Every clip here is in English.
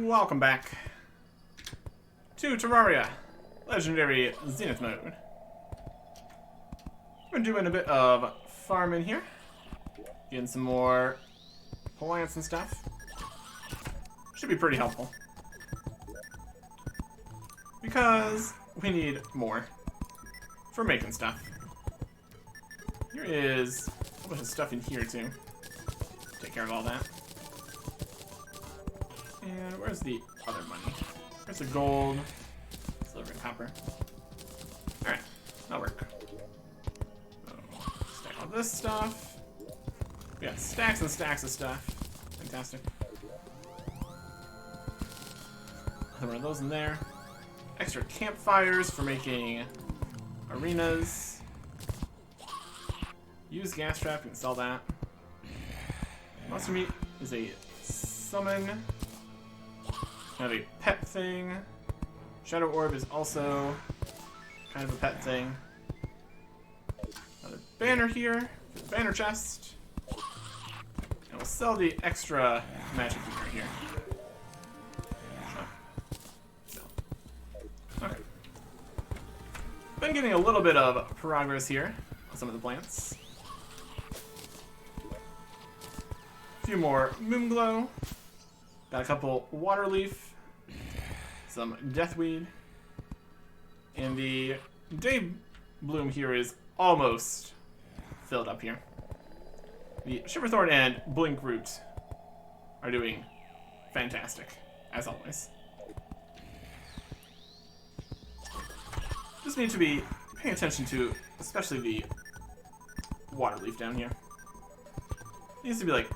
welcome back to Terraria, Legendary Zenith mode. We're doing a bit of farming here, getting some more plants and stuff. Should be pretty helpful, because we need more for making stuff. Here is a bunch of stuff in here too. Take care of all that. And where's the other money? Where's the gold, silver, and copper? Alright, that'll work. So, stack all this stuff. We got stacks and stacks of stuff. Fantastic. One of those in there. Extra campfires for making arenas. Use gas trap, you can sell that. Monster meat is a summon. Have a pet thing. Shadow orb is also kind of a pet thing. Another banner here for the banner chest. And we'll sell the extra magic gear here. So. Okay. Been getting a little bit of progress here on some of the plants. A few more moonglow. Got a couple water leaf, some deathweed, and the day bloom here is almost filled up here. The shiverthorn and blink root are doing fantastic, as always. Just need to be paying attention to, especially the water leaf down here. It needs to be like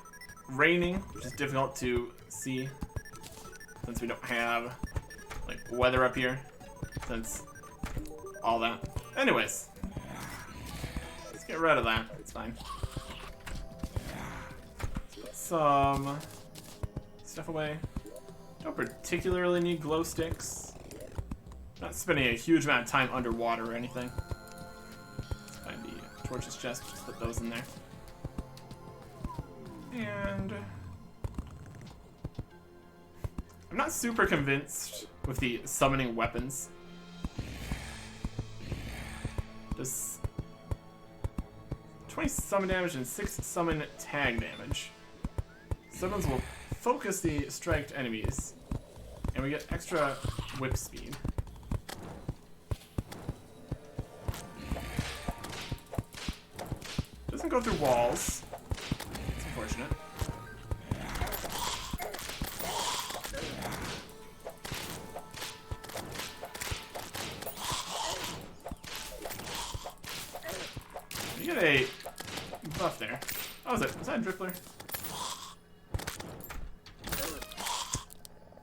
raining, which is difficult to see since we don't have like weather up here, since all that. Anyways, let's get rid of that. It's fine. Let's put some stuff away. Don't particularly need glow sticks. Not spending a huge amount of time underwater or anything. Let's find the torches chest. Just put those in there. And I'm not super convinced with the summoning weapons. Does 20 summon damage and 6 summon tag damage. Summons will focus the striked enemies, and we get extra whip speed. Doesn't go through walls. It's unfortunate. You get a buff there. Oh, is that a drippler?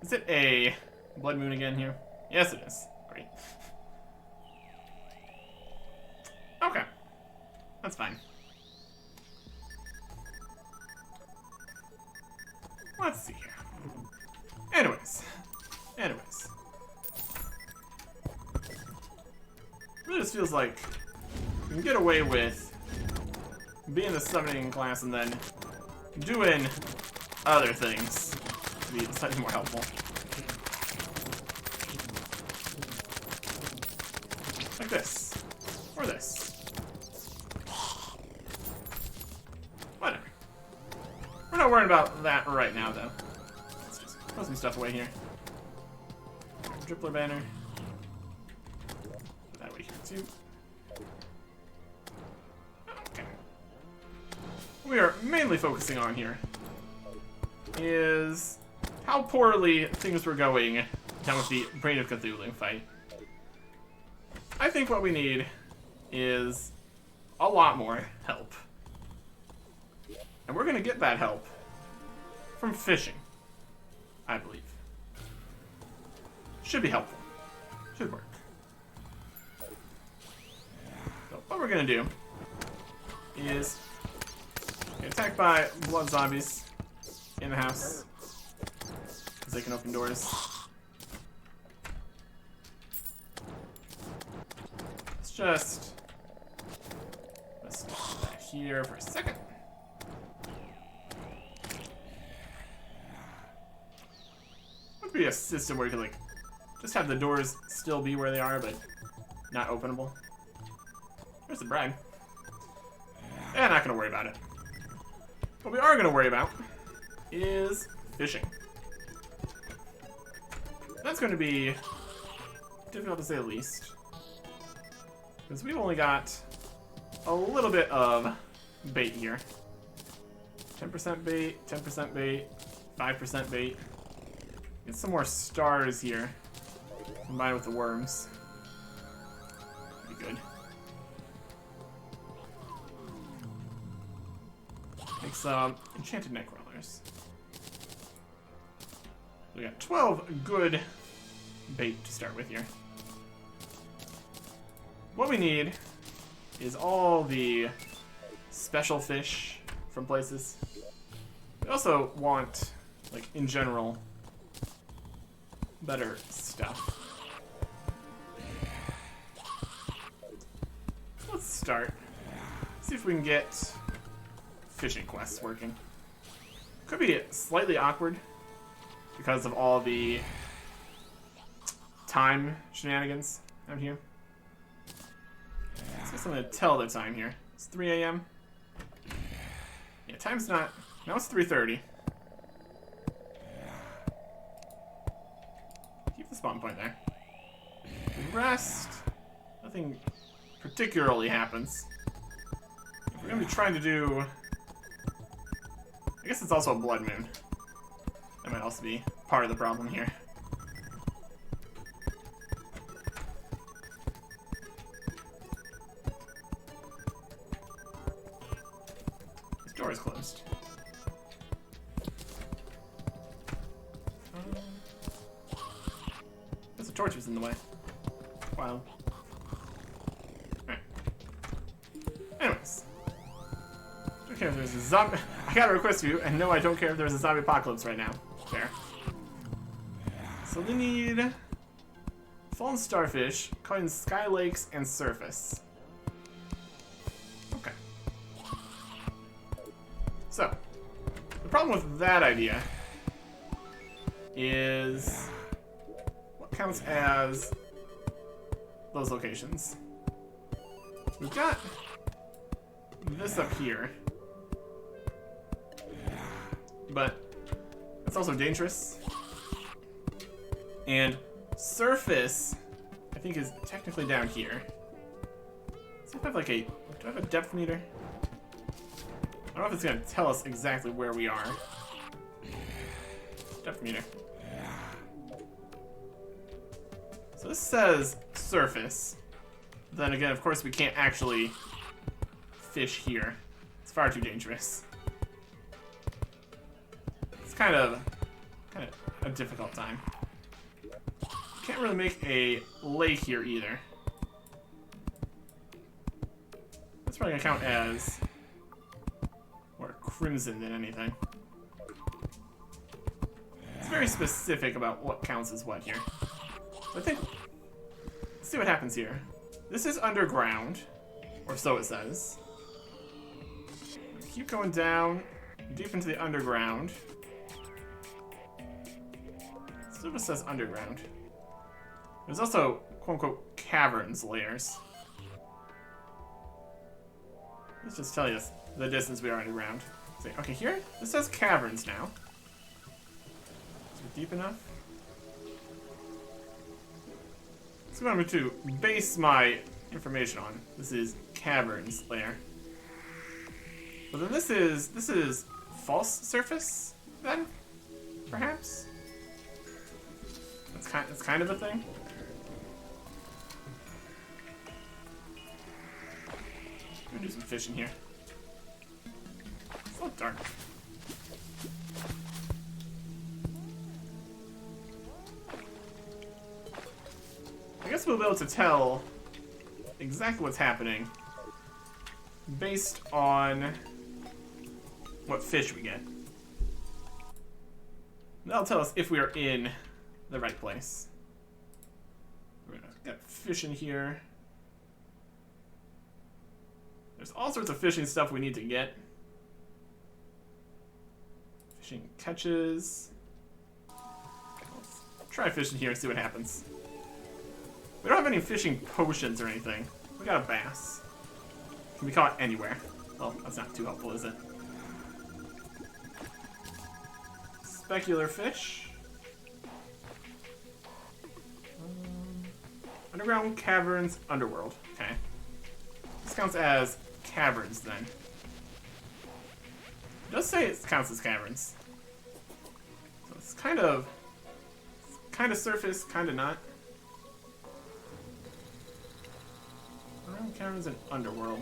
Is it a blood moon again here? Yes, it is. Great. Okay. That's fine. Let's see here. Anyways. Really just feels like we can get away with being the summoning class and then doing other things to be slightly more helpful. Like this. Or this. Whatever. We're not worrying about that right now, though. Let's just throw some stuff away here. Drippler banner. Put that away here, too. Okay. What we are mainly focusing on here is how poorly things were going down with the Brain of Cthulhu fight. I think what we need is a lot more help. And we're going to get that help from fishing, I believe. Should be helpful. Should work. So what we're going to do is get attacked by blood zombies in the house, because they can open doors. Let's just stop that here for a second. Could be a system where you can like just have the doors still be where they are, but not openable. There's the bride. Yeah, not gonna worry about it. What we are gonna worry about is fishing. That's gonna be difficult to say the least. Because we've only got a little bit of bait here. 10% bait, 10% bait, 5% bait. Get some more stars here. Combined with the worms. Be good. Make some enchanted neck rollers. We got 12 good bait to start with here. What we need is all the special fish from places. We also want, like, in general, better stuff. Let's start. See if we can get fishing quests working. Could be slightly awkward because of all the time shenanigans out here. Let's get something to tell the time here. It's 3 a.m. Yeah, time's not... Now it's 3:30. Keep the spawn point there. We rest. Nothing particularly happens. If we're going to be trying to do... I guess it's also a blood moon. That might also be part of the problem here. This door is closed. There's a torch was in the way. Wow. Alright. Anyways. Don't care if there's a zombie. I gotta request you, and no, I don't care if there's a zombie apocalypse right now. Fair. So we need fallen starfish, caught in sky lakes and surface. Okay. So, the problem with that idea is what counts as those locations. We've got this up here, but it's also dangerous. And surface, I think, is technically down here. So if I have like a, do I have a depth meter? I don't know if it's gonna tell us exactly where we are. Depth meter. So this says surface. Then again, of course, we can't actually fish here. It's far too dangerous. It's kind of a difficult time. Can't really make a lake here either. That's probably gonna count as more crimson than anything. It's very specific about what counts as what here. So I think, let's see what happens here. This is underground, or so it says. Keep going down, deep into the underground. Still just says underground. There's also, quote-unquote, caverns layers. Let's just tell you the distance we are underground. See, okay, here, this says caverns now. Is it deep enough? That's what I'm going to base my information on. This is caverns layer. But then this is false surface, then? Perhaps? That's kind of a thing. I'm gonna do some fishing here. It's a little dark. I guess we'll be able to tell exactly what's happening based on what fish we get. That'll tell us if we are in the right place. We're gonna get fish in here. There's all sorts of fishing stuff we need to get. Fishing catches. try fishing here and see what happens. We don't have any fishing potions or anything. We got a bass. Can be caught anywhere. Well, that's not too helpful, is it? Specular fish. Underground caverns, underworld. Okay. This counts as caverns then. It does say it counts as caverns. So it's kind of surface, kind of not. Underground caverns and underworld.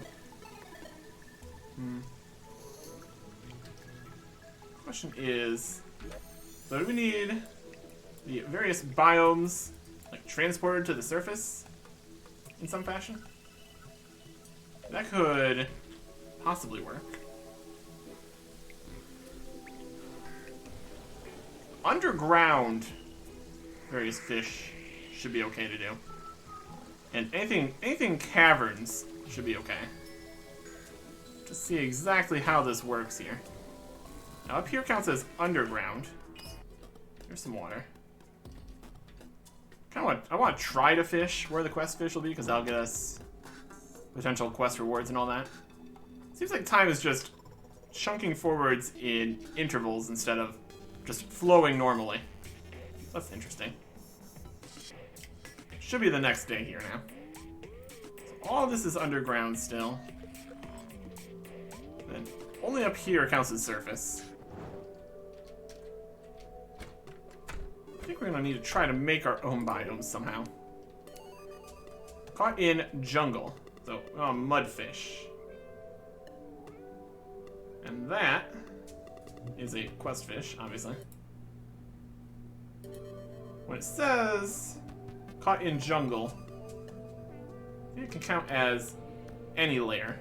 Question is, so do we need the various biomes like transported to the surface in some fashion? That could possibly work. Underground various fish should be okay to do. And anything caverns should be okay. Just see exactly how this works here. Now up here counts as underground. There's some water. I want to try to fish where the quest fish will be, because that'll get us potential quest rewards and all that. Seems like time is just chunking forwards in intervals instead of just flowing normally. That's interesting. Should be the next day here now. So all this is underground still. Then only up here counts as surface. I think we're gonna need to try to make our own biomes somehow. Caught in jungle. So, mudfish. And that is a quest fish, obviously. When it says caught in jungle, I think it can count as any layer.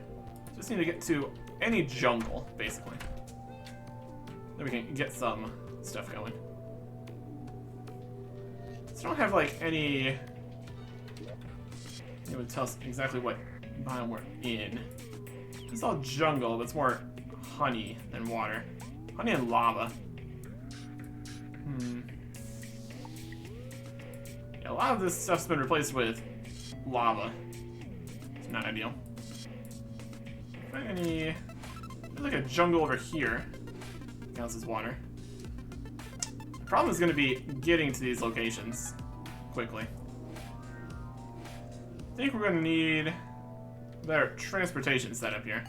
Just need to get to any jungle, basically. Then we can get some stuff going. So don't have like any. It would tell us exactly what biome we're in. It's all jungle, but it's more honey than water. Honey and lava. Yeah, a lot of this stuff's been replaced with lava. It's not ideal. There's like a jungle over here. Counts as water. The problem is going to be getting to these locations quickly. I think we're going to need better transportation setup here.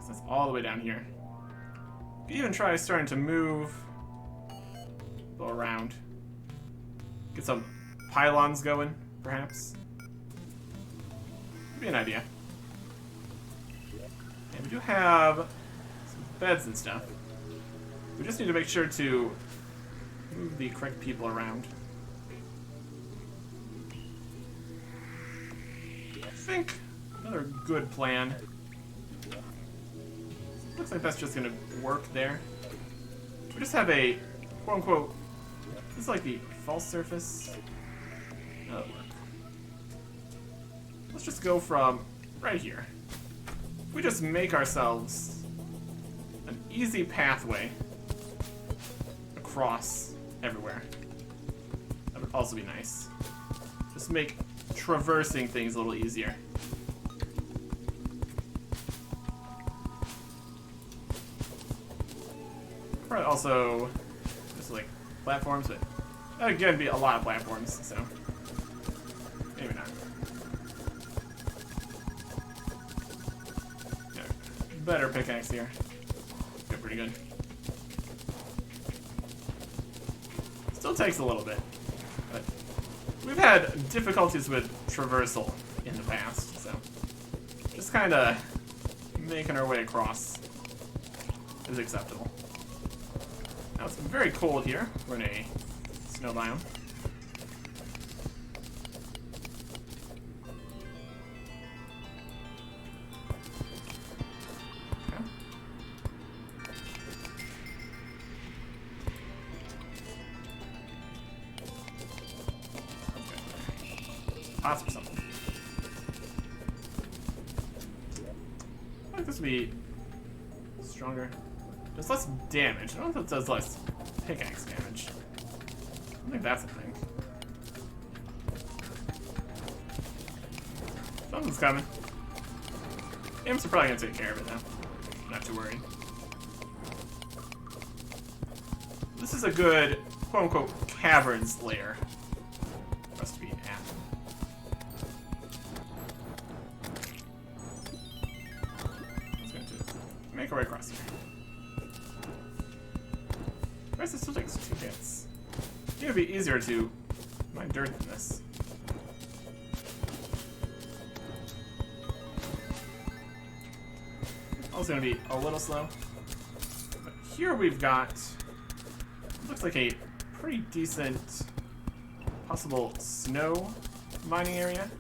So that's all the way down here. You could even try starting to move, go around. Get some pylons going, perhaps. Could be an idea. And we do have some beds and stuff. We just need to make sure to move the correct people around. I think another good plan. Looks like that's just gonna work there. We just have a quote unquote. This is like the false surface. That'll work. Let's just go from right here. We just make ourselves an easy pathway across everywhere. That would also be nice. Just make traversing things a little easier. Probably also just like platforms, but that would again be a lot of platforms, so maybe not. Yeah, better pickaxe here. Good, pretty good. Still takes a little bit, but we've had difficulties with traversal in the past, so just kind of making our way across is acceptable. Now it's very cold here. We're in a snow biome. Okay. Pots or something. I think this would be stronger. Does less damage. I don't know if it does less pickaxe damage. think that's a thing. Something's coming. Imps are probably gonna take care of it now. Not too worried. This is a good, quote-unquote, caverns lair for us to be at. I'm just going to make our way across here. I guess it still takes 2 hits. I think it would be easier to mine dirt than this. Also going to be a little slow. But here we've got, looks like a pretty decent possible snow mining area,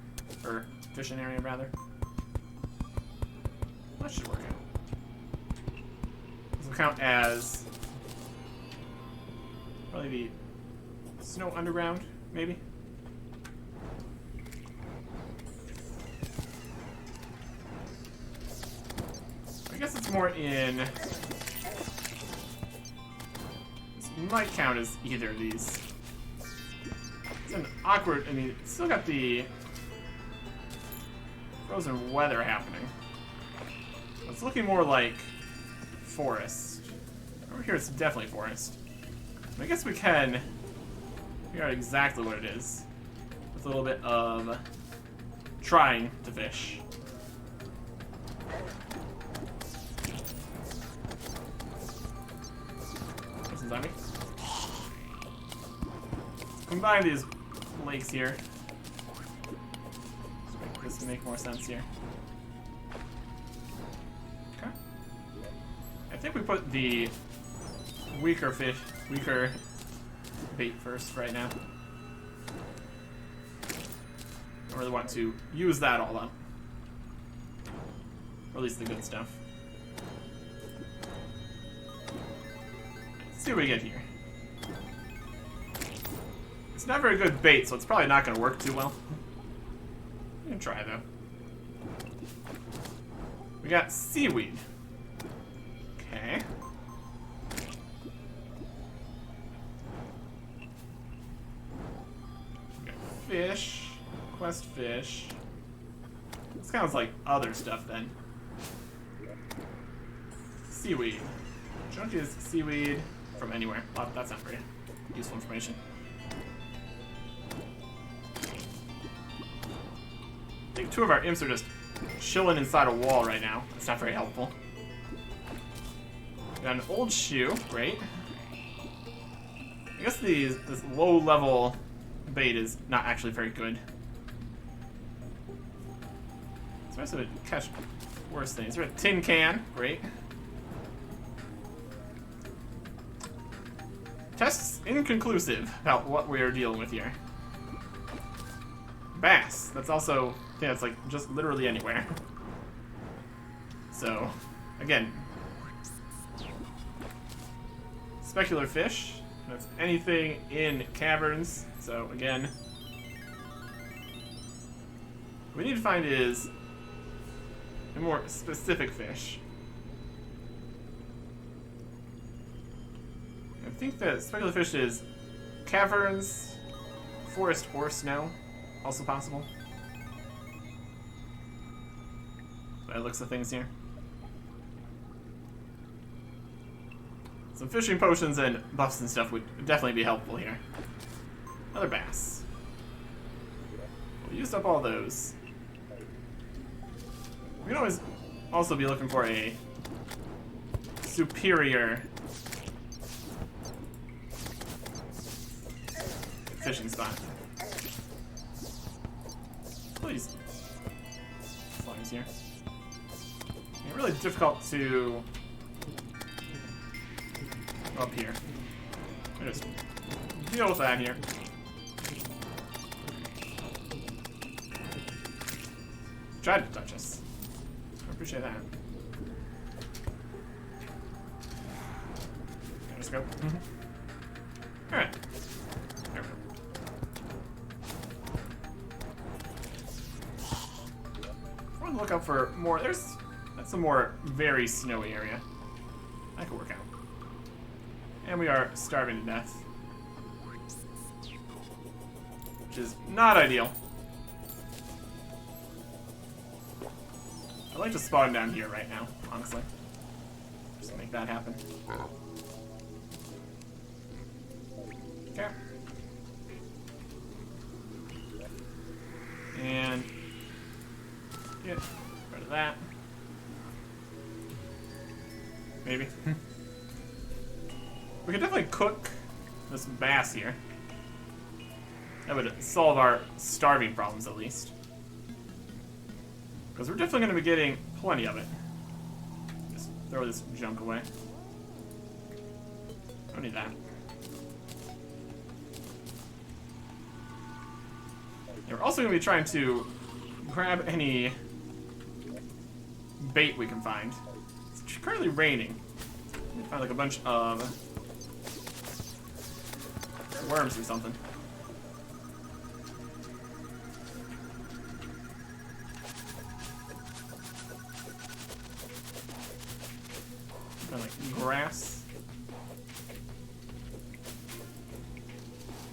or fishing area rather. That should work out. This will count as probably the snow underground, maybe. I guess it's more in. This might count as either of these. It's an awkward. I mean, it's still got the frozen weather happening. It's looking more like forest. Over here, it's definitely forest. I guess we can figure out exactly what it is with a little bit of trying to fish. Zombie. Combine these lakes here. Let's make this make more sense here. Okay. I think we put the weaker bait first right now. Don't really want to use that all up. Or at least the good stuff. Let's see what we get here. It's not very good bait, so it's probably not going to work too well. We can try, though. We got seaweed. Okay. We got fish. Quest fish. This sounds like other stuff, then. Seaweed. Don't use seaweed from anywhere. Well, that's not very useful information. I think 2 of our imps are just chilling inside a wall right now. That's not very helpful. Got an old shoe. Great. I guess this low-level bait is not actually very good. It's nice to catch worse things. There's a tin can. Great. Tests inconclusive about what we are dealing with here. Bass. That's also, I think that's like just literally anywhere. So, again, specular fish. That's anything in caverns. So again, what we need to find is a more specific fish. I think that specular fish is caverns, forest, or snow. Also possible. By the looks of things here. Some fishing potions and buffs and stuff would definitely be helpful here. Another bass. We used up all those. We can always also be looking for a superior fishing spot. Please. Slimes here. Yeah, really difficult to go up here. Let me just deal with that here. Tried to touch us. I appreciate that. Let's go. Alright. There we go. We're on the lookout for more. That's a more very snowy area. That could work out. And we are starving to death. which is not ideal. I'd like to spawn down here right now, honestly. Just to make that happen. Okay. And get rid of that. Maybe. We could definitely cook this bass here. That would solve our starving problems at least. Because we're definitely going to be getting plenty of it. Just throw this junk away. Don't need that. Yeah, we're also going to be trying to grab any bait we can find. It's currently raining. We find like a bunch of worms or something. Kind of like grass.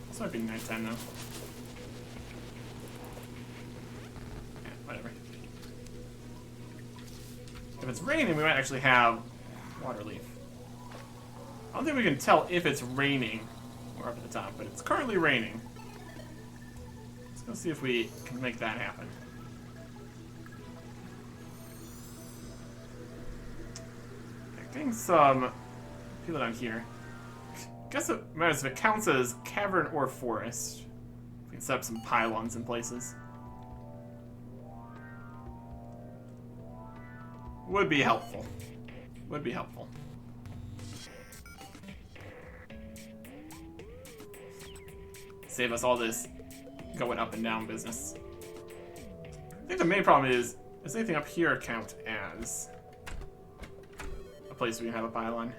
This might be nighttime now. Yeah, whatever. If it's raining, we might actually have water leaf. I don't think we can tell if it's raining. We're up at the top, but it's currently raining. Let's go see if we can make that happen. Getting some people down here. I guess it matters if it counts as cavern or forest. We can set up some pylons in places. Would be helpful. Would be helpful. Save us all this going up and down business. I think the main problem is, does anything up here count as a place where you have a pylon?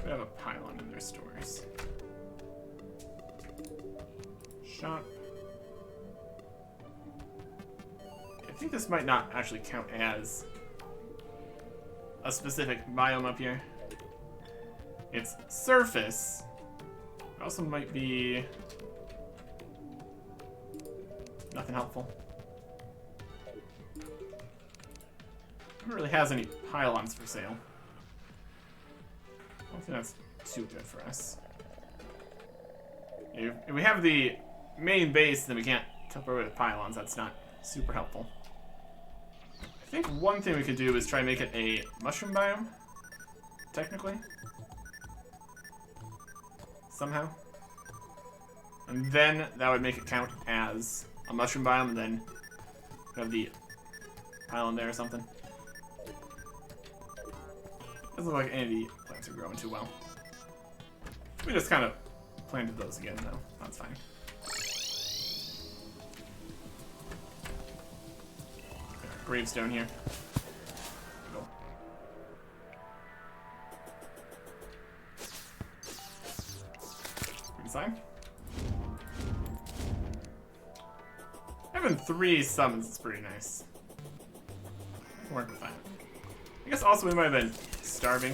We have a pylon in their stores. Shop. I think this might not actually count as a specific biome up here. It's surface. It also might be nothing helpful. It really has any pylons for sale. I don't think that's too good for us. If we have the main base, then we can't cover it with pylons. That's not super helpful. I think one thing we could do is try and make it a mushroom biome, technically. Somehow. And then that would make it count as a mushroom biome, and then have the pylon there or something. Doesn't look like any of the plants are growing too well. We just kind of planted those again, though. That's fine. Gravestone here. Go. Green sign. Having 3 summons is pretty nice. Work with that. I guess also we might have been starving.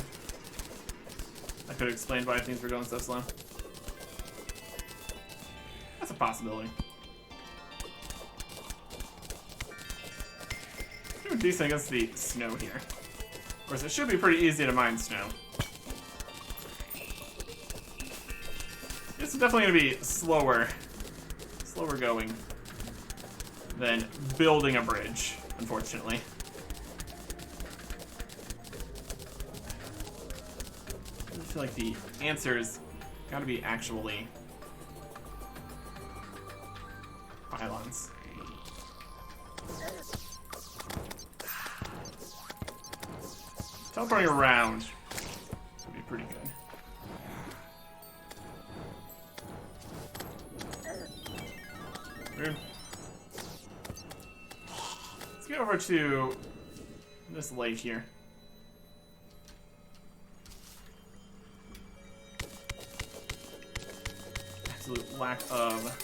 I could have explained why things were going so slow. That's a possibility. Doing decent against the snow here. Of course, it should be pretty easy to mine snow. This is definitely going to be slower going than building a bridge, unfortunately. I feel like the answer's got to be actually pylons. Teleporting around would be pretty good. Weird. Let's get over to this lake here. Absolute lack of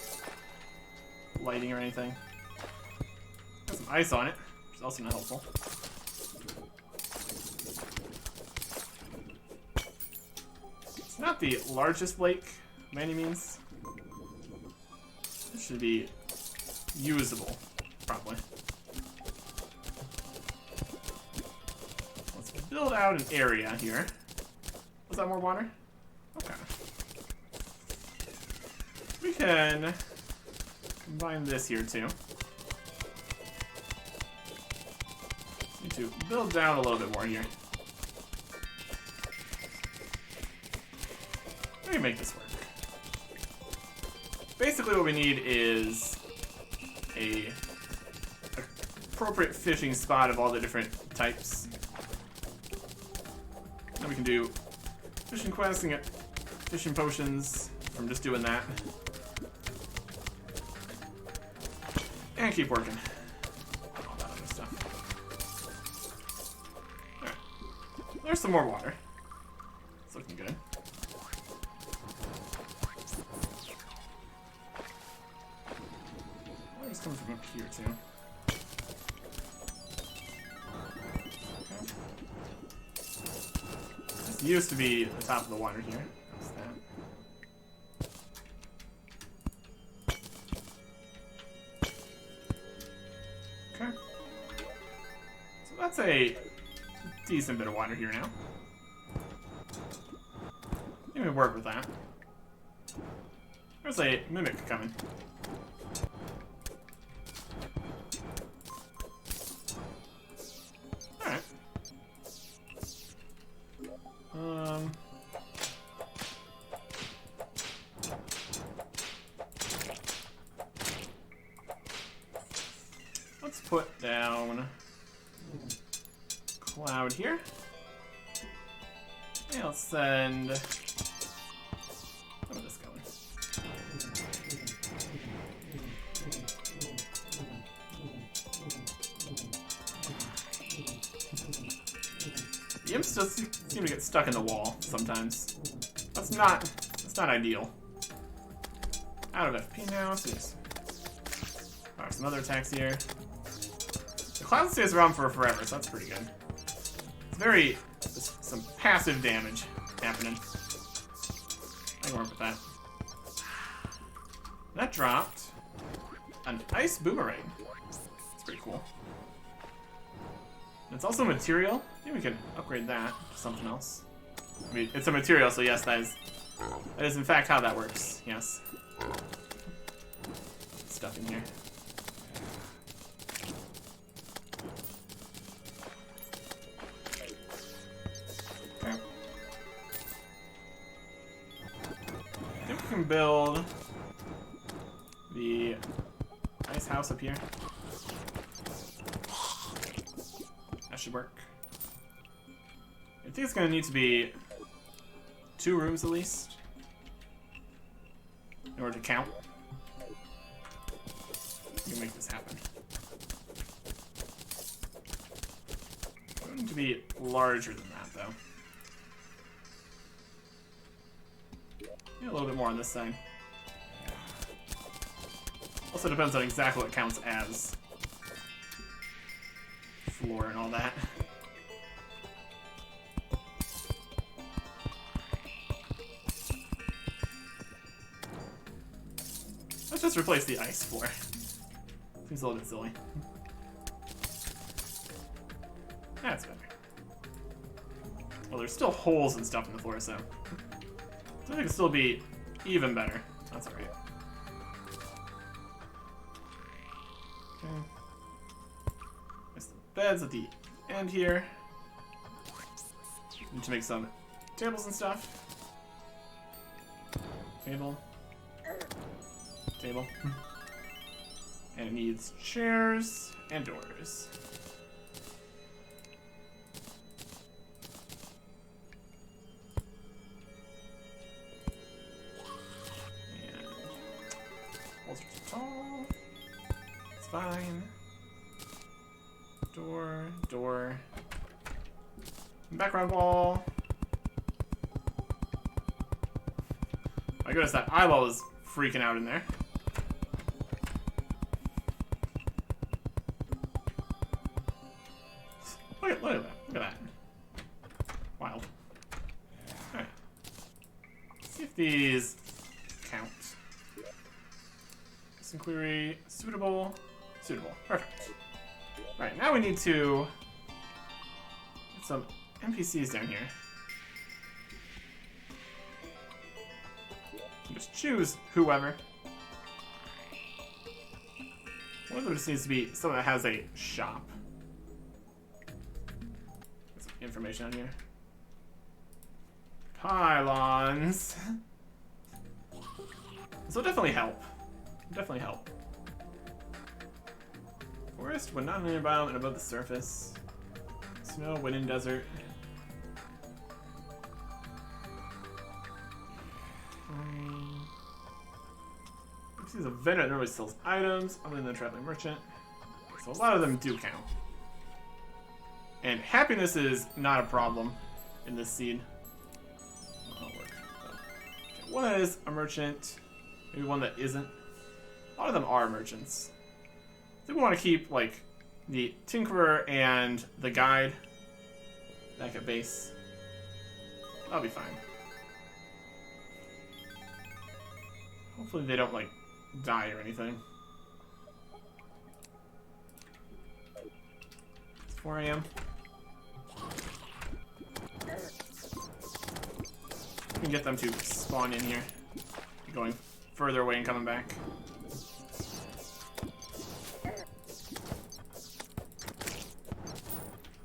lighting or anything. Got some ice on it, which is also not helpful. not the largest lake by any means. It should be usable, probably. Let's build out an area here. Was that more water? Okay. We can combine this here too. Need to build down a little bit more here. We can make this work. Basically what we need is a appropriate fishing spot of all the different types. Then we can do fishing quests and get fishing potions from just doing that. And keep working. All that other stuff. Alright. There's some more water. It's looking good. Water's coming from up here too. Okay. This used to be the top of the water here. What's that? Okay. So that's a decent bit of water here now. Let me work with that. There's a mimic coming. Alright. Let's put down cloud here. And let's send some of this going. The imps just seem to get stuck in the wall sometimes. That's not ideal. Out of FP now, so yes. Alright, some other attacks here. The cloud stays around for forever, so that's pretty good. It's very some passive damage happening. I can work with that. That dropped an ice boomerang. It's pretty cool. And it's also material. Maybe we can upgrade that to something else. I mean, it's a material, so yes, that is in fact how that works. Yes. Stuff in here. Okay. I think we can build the ice house up here. That should work. I think it's going to need to be 2 rooms at least in order to count. We can make this happen. It's going to be larger than that, though. Maybe a little bit more on this side. Also depends on exactly what counts as floor and all that. Let's just replace the ice floor. Seems a little bit silly. That's better. Well, there's still holes and stuff in the floor, so I think it could still be even better. That's alright. Okay. There's the beds at the end here. Need to make some tables and stuff. Table. Table. And it needs chairs and doors. And walls are too tall. It's fine. Door, door. Background wall. My goodness, that eyeball is freaking out in there. Look at that. Look at that. Wild. Alright. these count. This inquiry, suitable, suitable. Perfect. Right, now we need to get some NPCs down here. Just choose whoever. One of them just needs to be someone that has a shop. Get some information on here. Pylons. This will definitely help. Definitely help. Forest when not in an biome and above the surface. Snow when in desert. This is a vendor that normally sells items other than the traveling merchant. So a lot of them do count. And happiness is not a problem in this seed. That'll work. Okay, one is a merchant, maybe one that isn't. A lot of them are merchants. I think we want to keep like the tinkerer and the guide back at base. That'll be fine. Hopefully they don't like die or anything. It's 4 AM. We can get them to spawn in here. Going further away and coming back.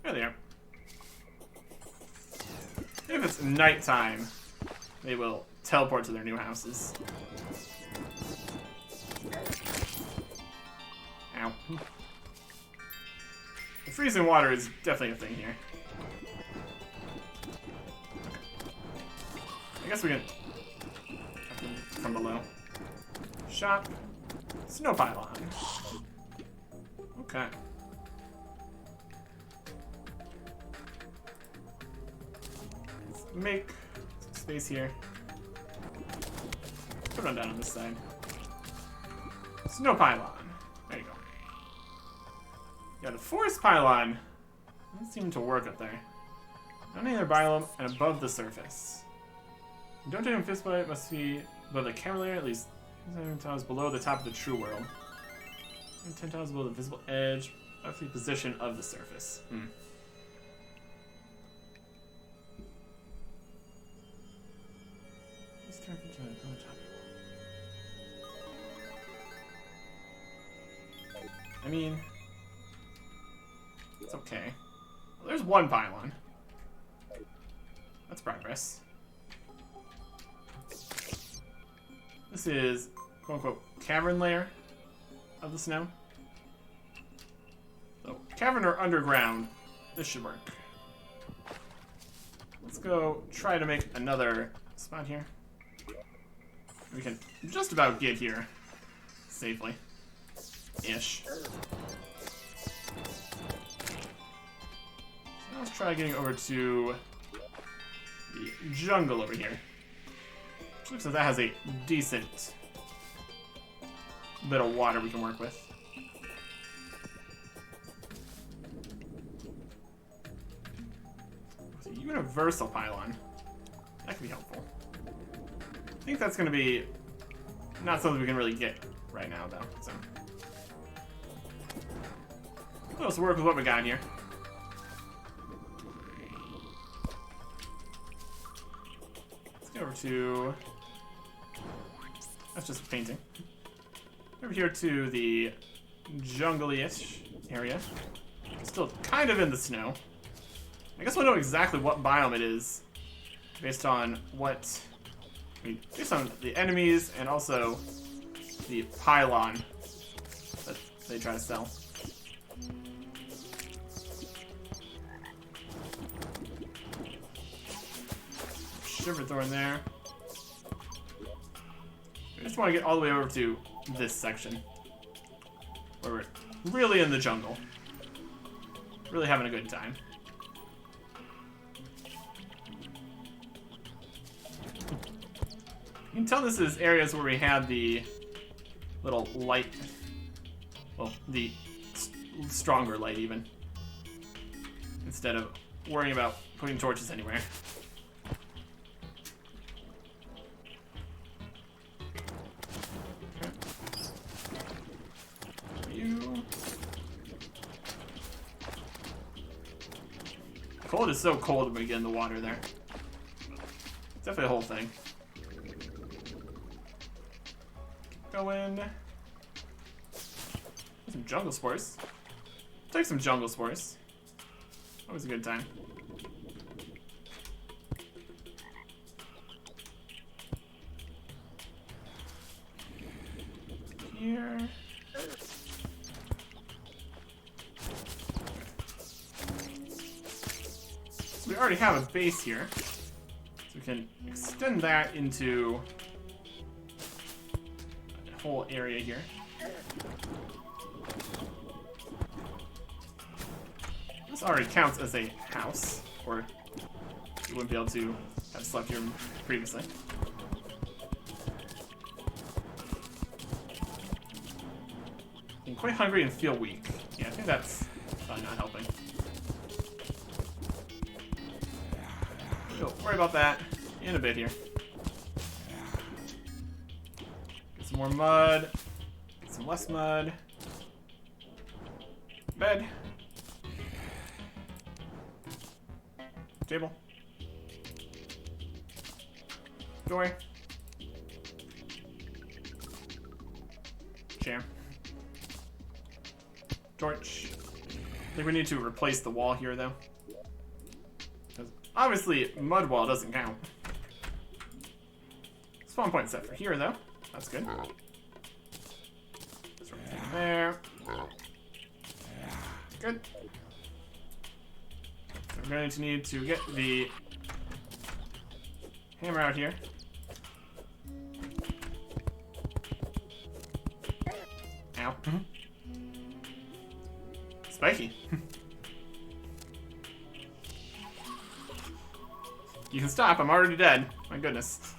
There they are. If it's nighttime, they will teleport to their new houses. Ow. The freezing water is definitely a thing here. Okay. I guess we can from below. Shop. Snow pylon. Okay. Let's make some space here. Put it down on this side. Snow pylon. There you go. Yeah, the forest pylon doesn't seem to work up there. Not near their biome and above the surface. Don't take him fist by it must be above the cavalier, at least 10 tiles below the top of the true world. 10 tiles below the visible edge, roughly position of the surface. I mean, it's okay. Well, there's one pylon. That's progress. This is, quote-unquote, cavern layer of the snow. So, cavern or underground, this should work. Let's go try to make another spot here. We can just about get here safely. Ish. So let's try getting over to the jungle over here. Looks like that has a decent bit of water we can work with. It's a universal pylon. That could be helpful. I think that's going to be not something we can really get right now, though. So let's work with what we got in here. Let's go over to... That's just painting. Over here to the jungle-ish area. Still kind of in the snow. I guess we'll know exactly what biome it is based on what... I mean, based on the enemies and also the pylon that they try to sell. Shiverthorn there. I just want to get all the way over to this section where we're really in the jungle. Really having a good time. You can tell this is areas where we had the little light, well, the stronger light even, instead of worrying about putting torches anywhere. so cold when we get in the water there. Definitely a whole thing. Keep going. Some jungle spores. Take some jungle spores. Always a good time. Here. So we already have a base here. So we can extend that into a whole area here. This already counts as a house, or you wouldn't be able to have slept here previously. Being quite hungry and feel weak. Yeah, I think that's not helping. We'll worry about that in a bit here. Get some more mud. Get some less mud. Bed. Table. Door. Chair. Torch. I think we need to replace the wall here, though. Obviously, mud wall doesn't count. Spawn point set for here, though. That's good. Throw everything there. Good. So we're going to need to get the hammer out here. Ow. Spiky. You can stop, I'm already dead. My goodness.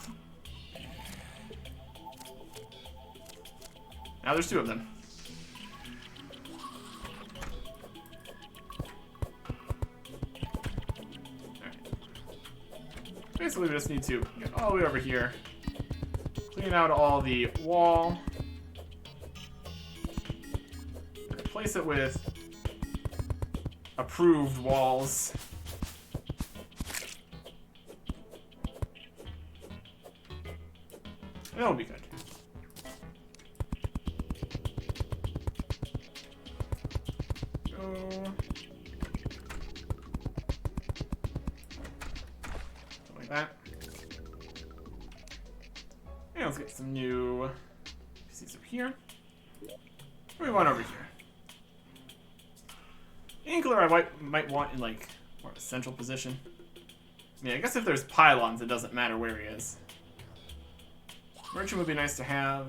Now there's two of them. Alright. Basically, we just need to get all the way over here. Clean out all the wall. Replace it with approved walls. That'll be good. Go. Like that. And let's get some new PCs up here. What do we want over here? Inkler I might want in like more of a central position. I mean, I guess if there's pylons, it doesn't matter where he is. Merchant would be nice to have.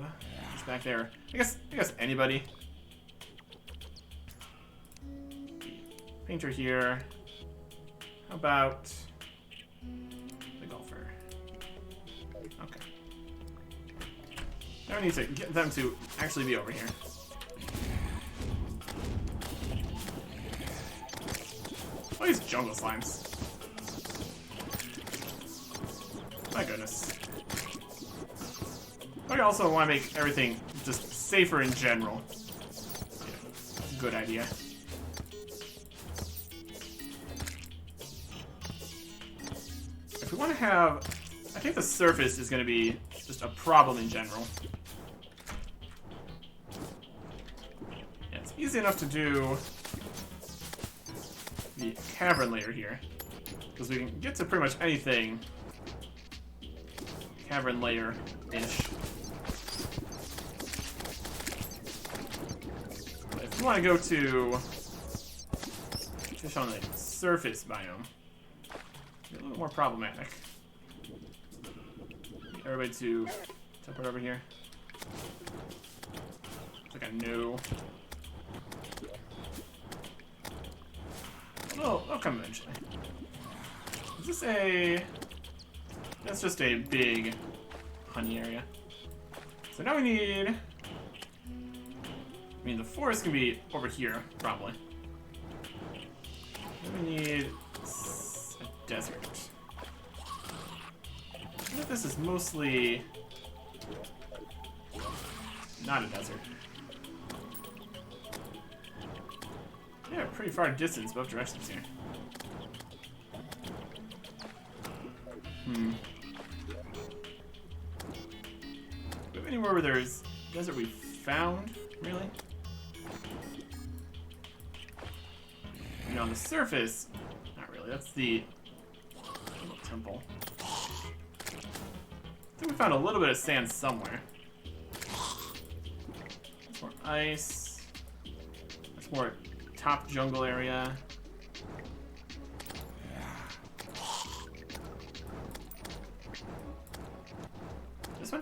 Just back there. I guess anybody. Painter here. How about the golfer? Okay. Now we need to get them to actually be over here. Oh, these jungle slimes. My goodness. I also want to make everything just safer in general. Yeah, good idea. If we want to have... I think the surface is going to be just a problem in general. Yeah, it's easy enough to do the cavern layer here, because we can get to pretty much anything cavern layer-ish. If you want to go to fish on the surface biome, it's a little more problematic. Get everybody to teleport over here. It's like a no. Well, they'll come eventually. Is this a... That's just a big honey area. So now we need... I mean, the forest can be over here, probably. Then we need a desert. I think this is mostly not a desert. Yeah, pretty far distance both directions here. Do we have anywhere where there's desert we found, really? You know, on the surface, not really. That's the temple. I think we found a little bit of sand somewhere. There's more ice. There's more top jungle area. This one?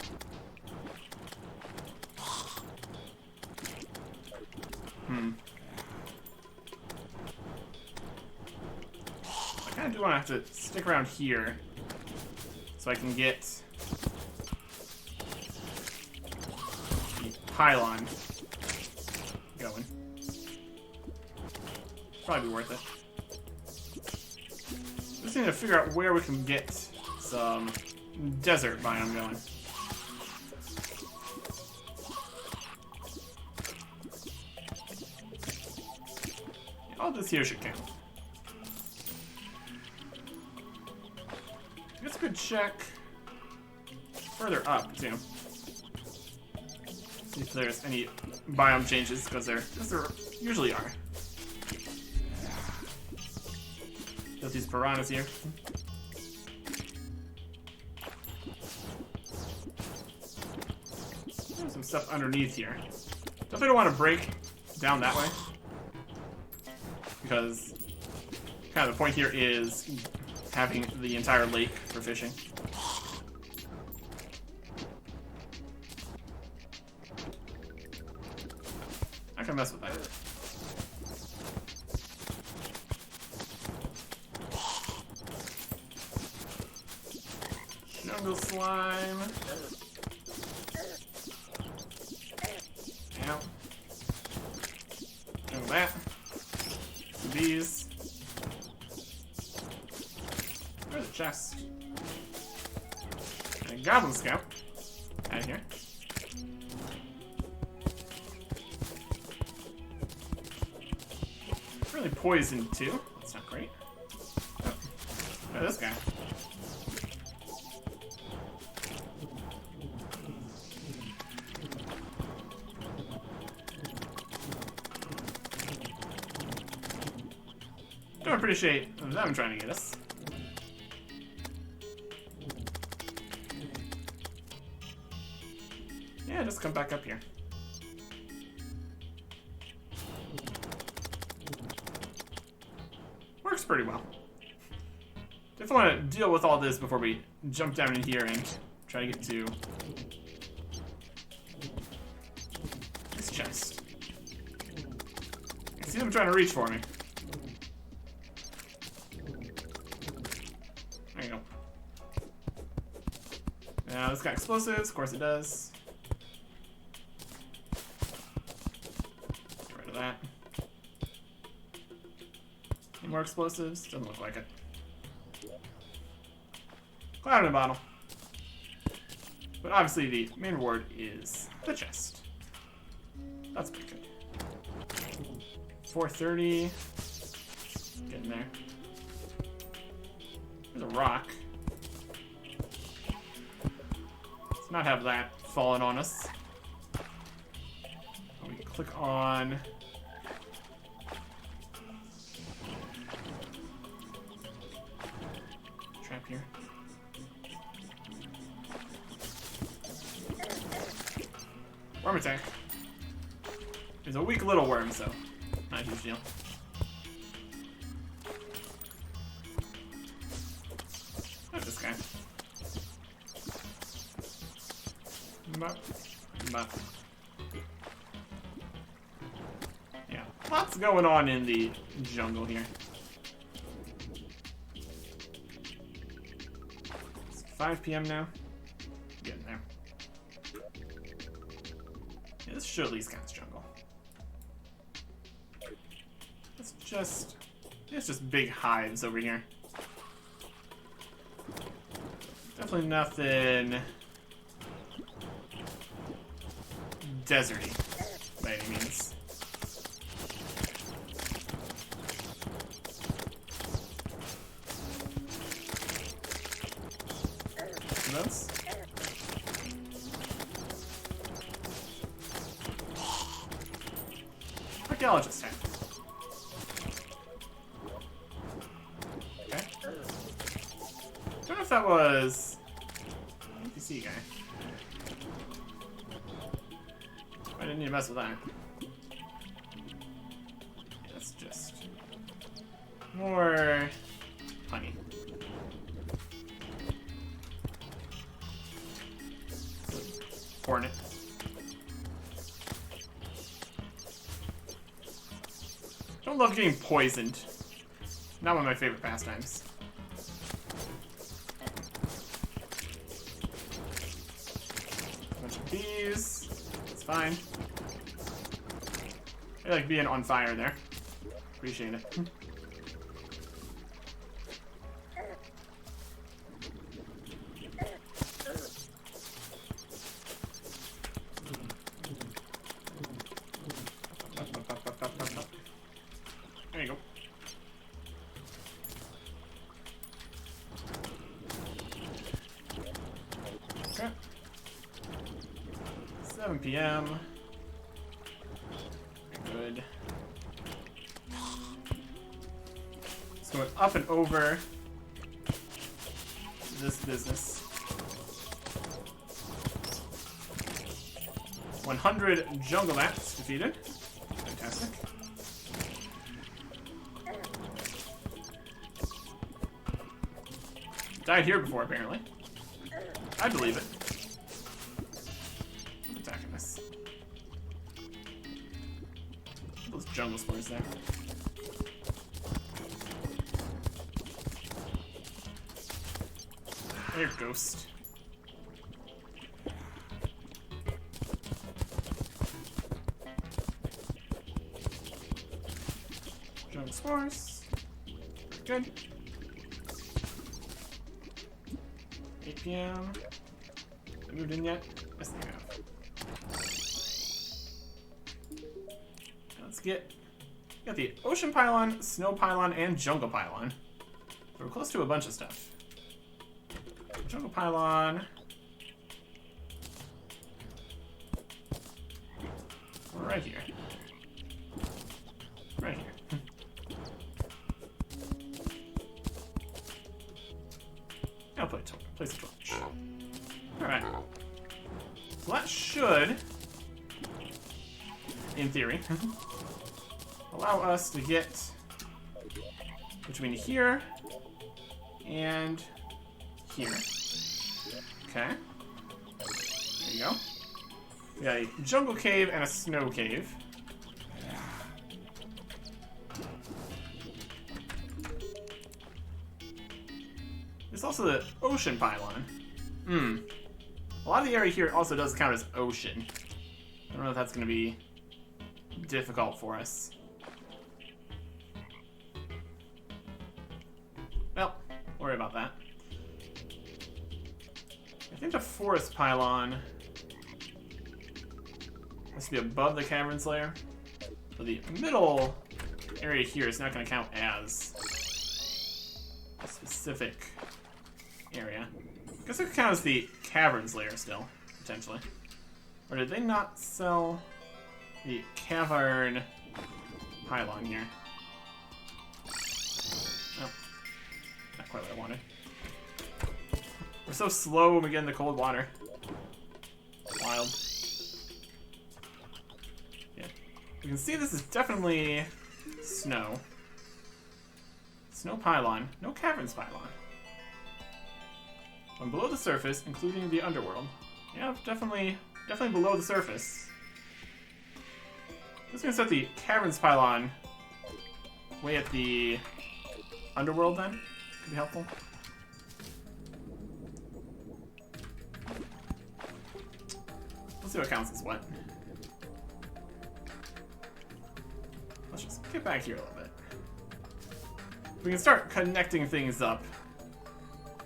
I kind of do want to have to stick around here so I can get the pylon going. Probably be worth it. Just need to figure out where we can get some desert biome going. Yeah, all this here should count. It's a good check further up too. See if there's any biome changes, because there usually are. Got these piranhas here. There's some stuff underneath here. Definitely don't want to break down that way, because kind of the point here is having the entire lake for fishing. I can mess with that. Jungle slime. Ow. Jungle that. Some bees. There's a chest. And a goblin scout. Out of here. Really poisoned too. That's not great. Oh, this guy. Don't appreciate them trying to get us. Yeah, just come back up here. Works pretty well. Definitely want to deal with all this before we jump down in here and try to get to this chest. I see them trying to reach for me. There you go. Now this got explosives, of course it does. Get rid of that. Any more explosives? Doesn't look like it. Cloud in a bottle. But obviously the main reward is the chest. That's pretty good. 430. Getting there. There's a rock. Let's not have that falling on us. We click on trap here. Worm attack. He's a weak little worm, so not a huge deal. What's this guy? Bop, bop. Yeah, lots going on in the jungle here. It's 5 p.m. now. Getting there. Yeah, this should at least count as jungle. It's just big hives over here. Definitely nothing deserty by any means. Those. Archaeologist time. Okay. Don't know if that was NPC guy. I didn't need to mess with that. That's just more honey. Hornet. Don't love getting poisoned. Not one of my favorite pastimes. A bunch of bees. It's fine. I like being on fire there. Appreciate it. There you go. Okay. 7 p.m. Good. It's going up and over this business. 100 jungle bats defeated. Fantastic. Died here before, apparently. I believe it. I'm attacking this. Those jungle spores there. There, ghost. Jungle spores. Good. 8 p.m. They moved in yet? Yes, they have. Now let's get the ocean pylon, snow pylon, and jungle pylon. So we're close to a bunch of stuff. Jungle pylon. We're right here. Right here. I'll place a torch. Alright. So that should, in theory, allow us to get between here and here. Okay. There you go. We got a jungle cave and a snow cave. There's also the ocean pylon. A lot of the area here also does count as ocean. I don't know if that's going to be difficult for us. Well, don't worry about that. I think the forest pylon has to be above the caverns layer. So the middle area here is not going to count as a specific area. I guess it could count as the caverns layer still, potentially. Or did they not sell the cavern pylon here? No. Not quite what I wanted. We're so slow when we get in the cold water. Wild. Yeah. You can see this is definitely snow. Snow pylon. No caverns pylon. When below the surface, including the underworld. Yeah, definitely below the surface. I'm just gonna set the caverns pylon way at the underworld then. Could be helpful. Let's see what counts as what. Let's just get back here a little bit. We can start connecting things up.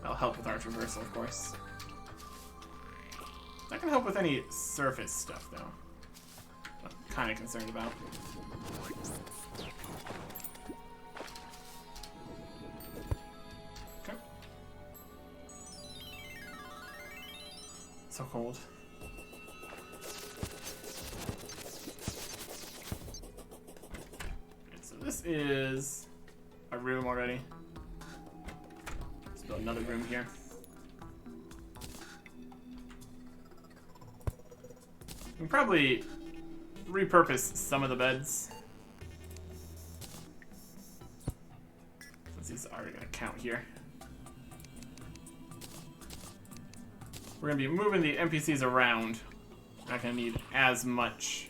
That'll help with our traversal, of course. Not gonna help with any surface stuff, though. I'm kind of concerned about. Okay. So cold. Okay, so this is a room already. Let's build another room here. We can probably repurpose some of the beds. Since these are going to count here. We're going to be moving the NPCs around. We're not going to need as much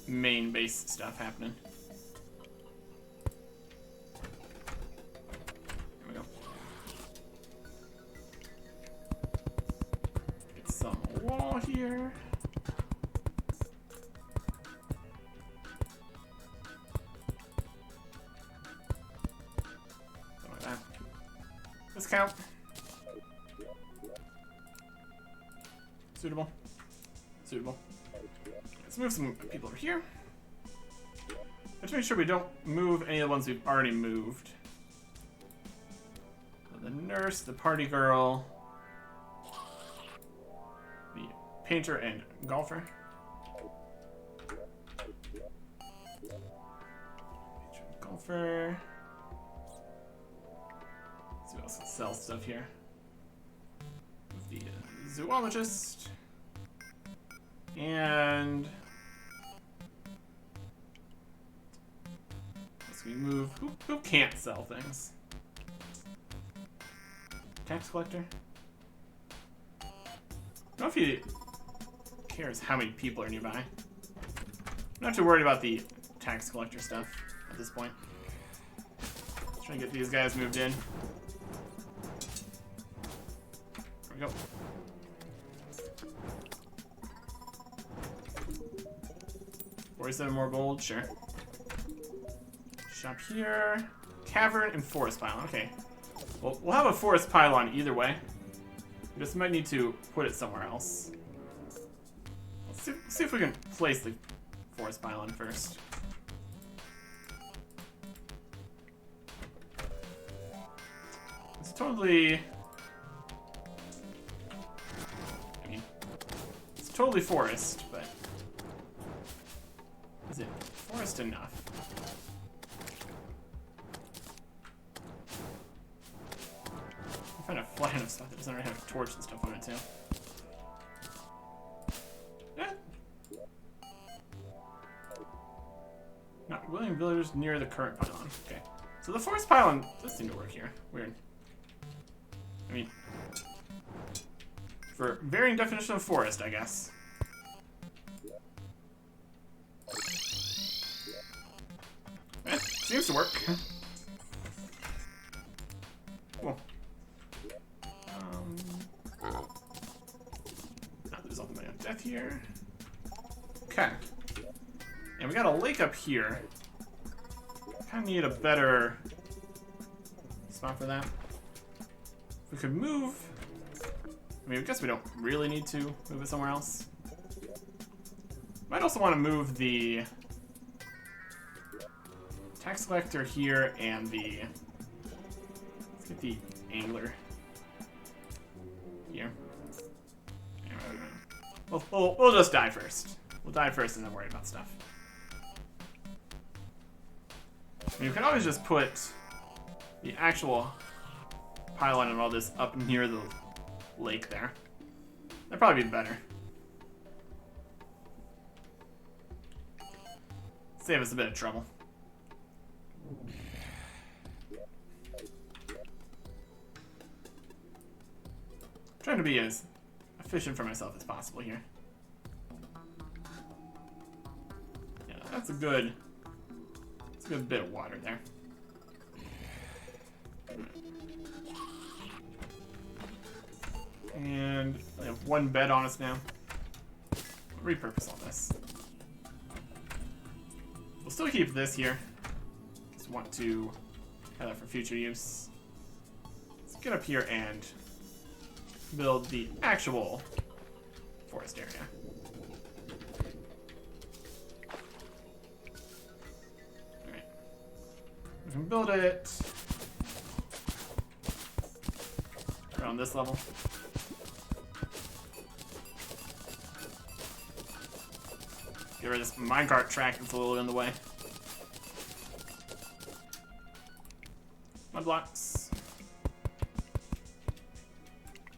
main base stuff happening. Here we go. Get some wall here. Something like that. Discount. Suitable. Suitable. Let's move some people over here. Let's make sure we don't move any of the ones we've already moved. So the nurse, the party girl, the painter and golfer. Painter and golfer. Let's see what else can sell stuff here. The zoologist. And as we move, who can't sell things? Tax collector? I don't know if he cares how many people are nearby. I'm not too worried about the tax collector stuff at this point. Let's try and get these guys moved in. There we go. $47 more gold, sure. Shop here. Cavern and forest pylon, okay. Well, we'll have a forest pylon either way. We just might need to put it somewhere else. Let's see if we can place the forest pylon first. It's totally... I mean, it's totally forest, but... Is it forest enough? I find a flat enough spot that doesn't already have a torch and stuff on it too. Not willing villagers near the current pylon. Okay. So the forest pylon does seem to work here. Weird. I mean, for varying definition of forest, I guess. Seems to work. Cool. Not lose all the money on death here. Okay. And we got a lake up here. Kind of need a better spot for that. If we could move... I mean, I guess we don't really need to move it somewhere else. Might also want to move the... tax collector here and the... Let's get the angler here. We'll just die first. We'll die first and then worry about stuff. I mean, you can always just put the actual pylon and all this up near the lake there. That'd probably be better. Save us a bit of trouble. Trying to be as efficient for myself as possible here. Yeah, that's a good bit of water there. And I have one bed on us now. I'll repurpose all this. We'll still keep this here. Just want to have that for future use. Let's get up here and build the actual forest area. Alright. We can build it around this level. Get rid of this minecart track that's a little in the way. Mud blocks.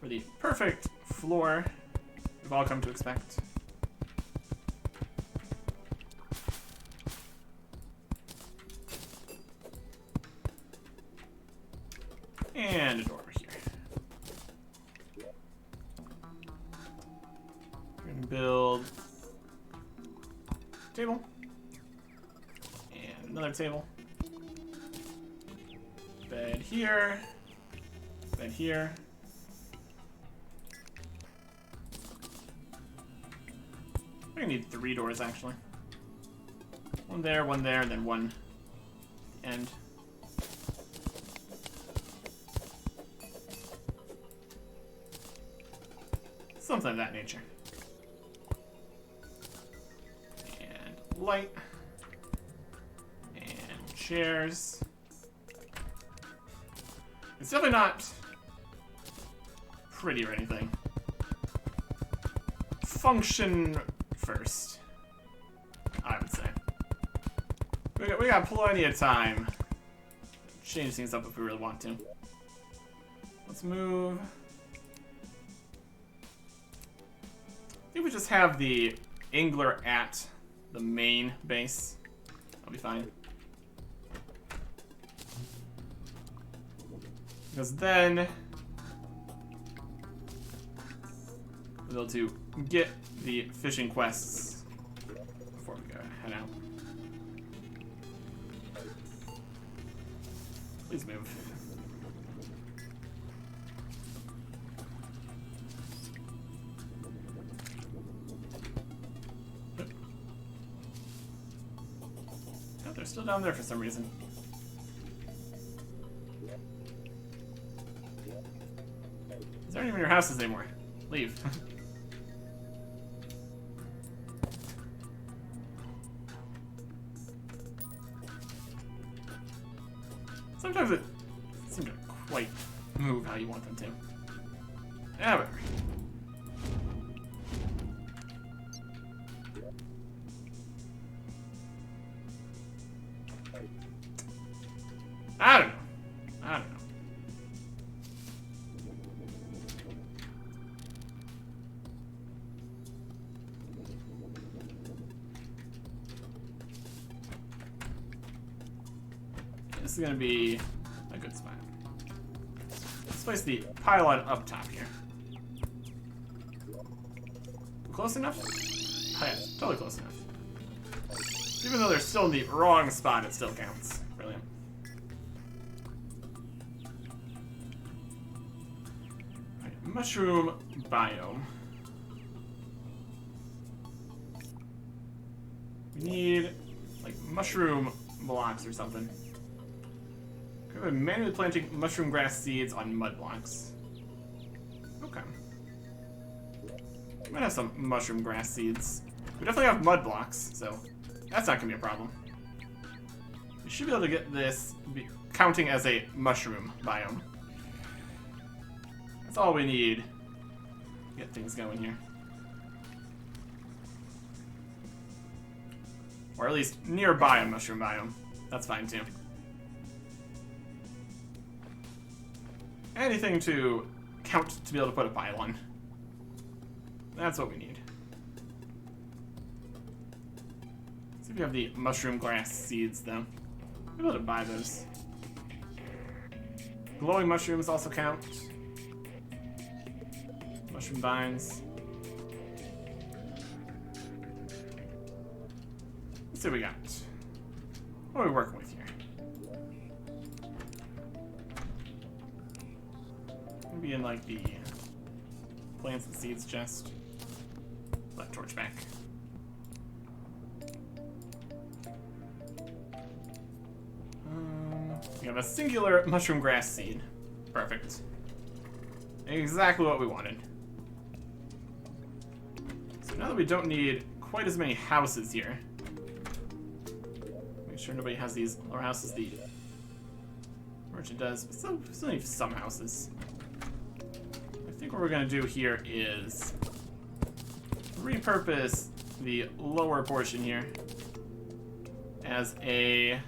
For the perfect floor we've all come to expect. And a door over here. We're gonna build a table. And another table. Bed here. Bed here. We're gonna need 3 doors actually. One there, and then one at the end. Something of that nature. And light. And chairs. It's definitely not pretty or anything. Function first, I would say. We got plenty of time to change things up if we really want to. Let's move. I think we just have the angler at the main base. That'll be fine. Because then we'll be able to get the fishing quests before we go head out. Please move. Oh, they're still down there for some reason. These aren't even your houses anymore. Leave. Sometimes it seems to quite move how you want them to. Yeah, whatever. I don't know. This is gonna be a good spot. Let's place the pylon up top here. Close enough? Oh yeah, totally close enough. Even though they're still in the wrong spot, it still counts. Brilliant. Right, mushroom biome. We need, like, mushroom blocks or something. We're manually planting mushroom grass seeds on mud blocks. Okay. We might have some mushroom grass seeds. We definitely have mud blocks, so that's not gonna be a problem. We should be able to get this counting as a mushroom biome. That's all we need to get things going here. Or at least nearby a mushroom biome. That's fine too. Anything to count to be able to put a pylon. That's what we need. See if we have the mushroom grass seeds, though. We'll be able to buy those. Glowing mushrooms also count. Mushroom vines. Let's see what we got. What are we working with here? Maybe in like the plants and seeds chest. Let torch back. We have a singular mushroom grass seed. Perfect. Exactly what we wanted. So now that we don't need quite as many houses here, make sure nobody has these other houses. The merchant does, but still need some houses. I think what we're gonna do here is repurpose the lower portion here as a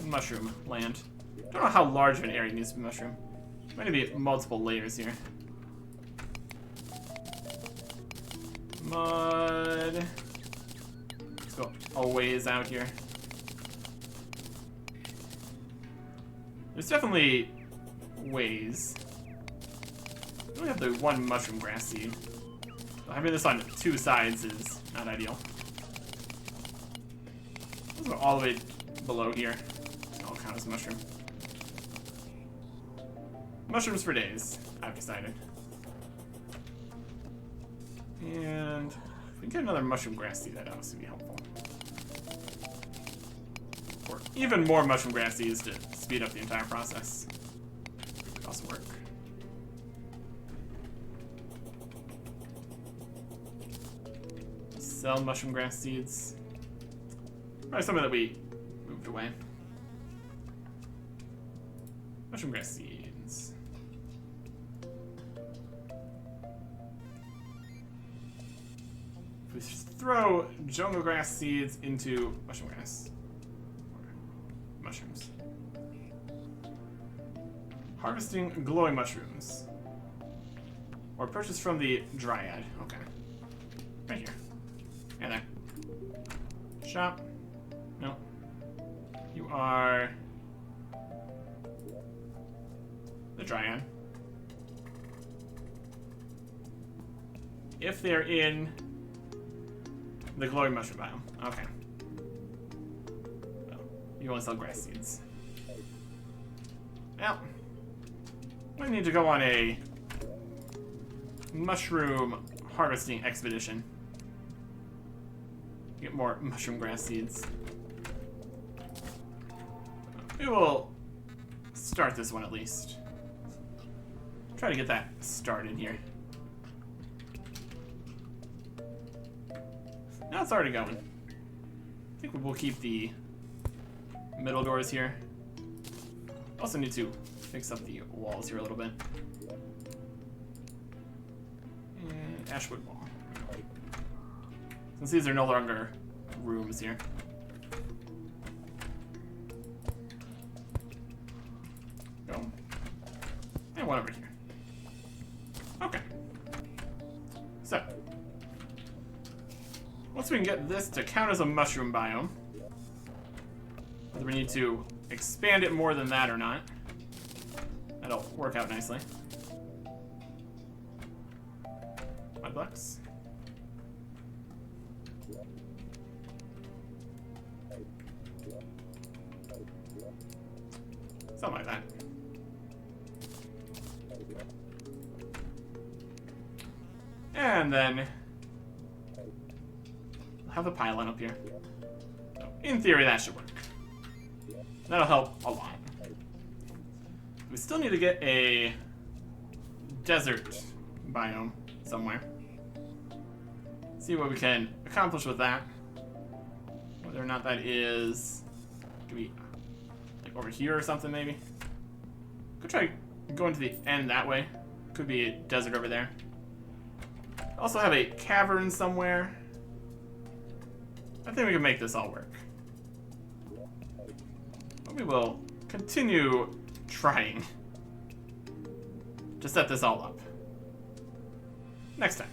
mushroom land. Don't know how large of an area needs to be mushroom. Might be multiple layers here. Mud. Let's go a ways out here. There's definitely ways. We only have the one mushroom grass seed. Having this on two sides is not ideal. Let's go all the way below here. I'll count as a mushroom. Mushrooms for days, I've decided. And if we can get another mushroom grass seed, that also would be helpful. Or even more mushroom grass seeds to speed up the entire process. Could also work. Sell mushroom grass seeds. Probably something that we moved away. Mushroom grass seeds. If we throw jungle grass seeds into mushroom grass. Mushrooms. Harvesting glowing mushrooms. Or purchase from the dryad. Okay. Right here. And there. Shop. No. You are the dryad. If they're in the glowing mushroom biome. Okay. Oh, you only sell grass seeds. Now, we need to go on a mushroom harvesting expedition. Get more mushroom grass seeds. We will start this one at least. Try to get that started here. Now it's already going. I think we'll keep the middle doors here. Also need to fix up the walls here a little bit. And ashwood wall. Since these are no longer rooms here. Go. And one over here. Okay. So. Once we can get this to count as a mushroom biome, whether we need to expand it more than that or not, that'll work out nicely. Mud blocks. Something like that. And then have a pylon up here. So in theory, that should work. That'll help a lot. We still need to get a desert biome somewhere. See what we can accomplish with that. Whether or not that is, could be like over here or something maybe. Could try going to the end that way. Could be a desert over there. Also have a cavern somewhere. I think we can make this all work. But we will continue trying to set this all up next time.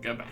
Goodbye.